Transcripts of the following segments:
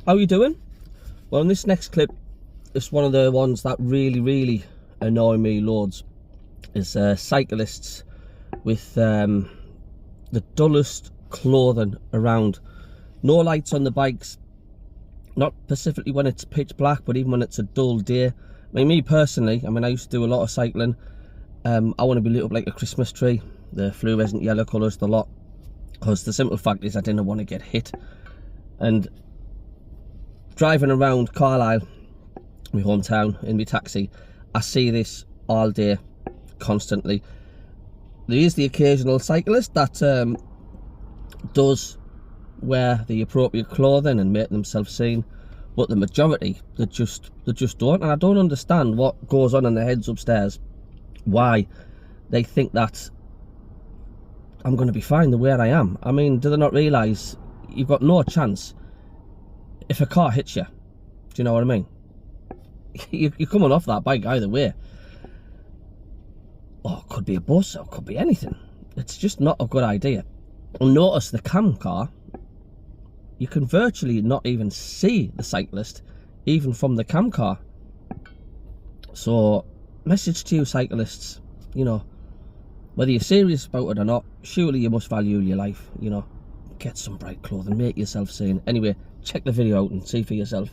How you doing? Well, in this next clip, it's one of the ones that really annoy me loads. Is cyclists with the dullest clothing around. No lights on the bikes, not specifically when it's pitch black, but even when it's a dull day. I mean, me personally, I used to do a lot of cycling. I want to be lit up like a Christmas tree, the fluorescent yellow colours, the lot, because the simple fact is I didn't want to get hit. And driving around Carlisle, my hometown, in my taxi, I see this all day, constantly. There is the occasional cyclist that does wear the appropriate clothing and make themselves seen, but the majority, they just don't. And I don't understand what goes on in their heads upstairs, why they think that I'm going to be fine the way I am. I mean, do they not realise you've got no chance if a car hits you? Do you know what I mean? You're coming off that bike either way. Oh, it could be a bus, or it could be anything. It's just not a good idea. And notice the cam car, you can virtually not even see the cyclist, even from the cam car. So, message to you cyclists, you know, whether you're serious about it or not, surely you must value your life, you know. Get some bright clothing, make yourself seen. Anyway, check the video out and see for yourself.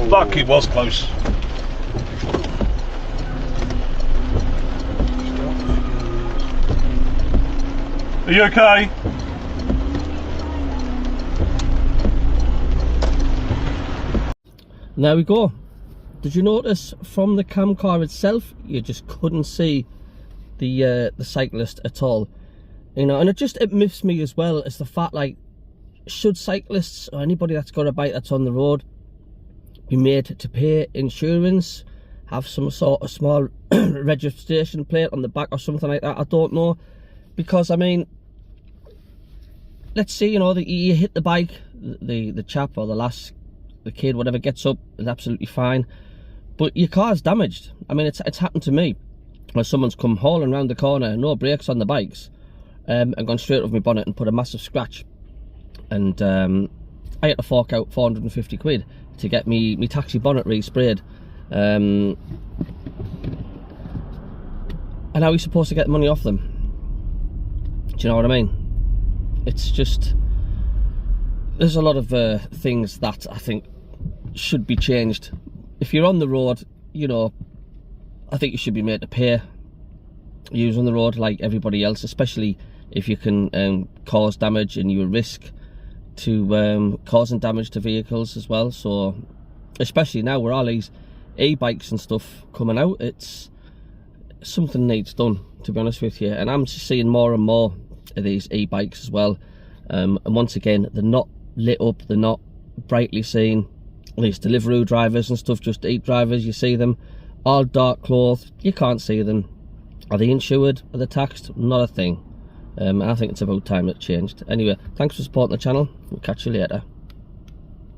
Fuck, it was close. Are you okay? There we go. Did you notice from the cam car itself, you just couldn't see the cyclist at all? You know, and it miffs me as well, as the fact, like, should cyclists or anybody that's got a bike that's on the road be made to pay insurance, have some sort of small registration plate on the back or something like that? I don't know, because I mean, let's say, you know, that you hit the bike, the chap or the lass, the kid, whatever, gets up, is absolutely fine, but your car's damaged. I mean, it's happened to me where someone's come hauling around the corner, no brakes on the bikes, and gone straight over my bonnet and put a massive scratch. And I had to fork out 450 quid to get me taxi bonnet re-sprayed. And how are we supposed to get money off them? Do you know what I mean? It's just, there's a lot of things that I think should be changed. If you're on the road, you know, I think you should be made to pay using the road like everybody else, especially if you can cause damage and you risk to causing damage to vehicles as well. So especially now with all these e-bikes and stuff coming out, it's something needs done, to be honest with you. And I'm just seeing more and more of these e-bikes as well, and once again, they're not lit up, they're not brightly seen. These Deliveroo drivers and stuff, Just Eat drivers, you see them all dark clothed, you can't see them. Are they insured? Are they taxed? Not a thing. I think it's about time it changed. Anyway, thanks for supporting the channel. We'll catch you later.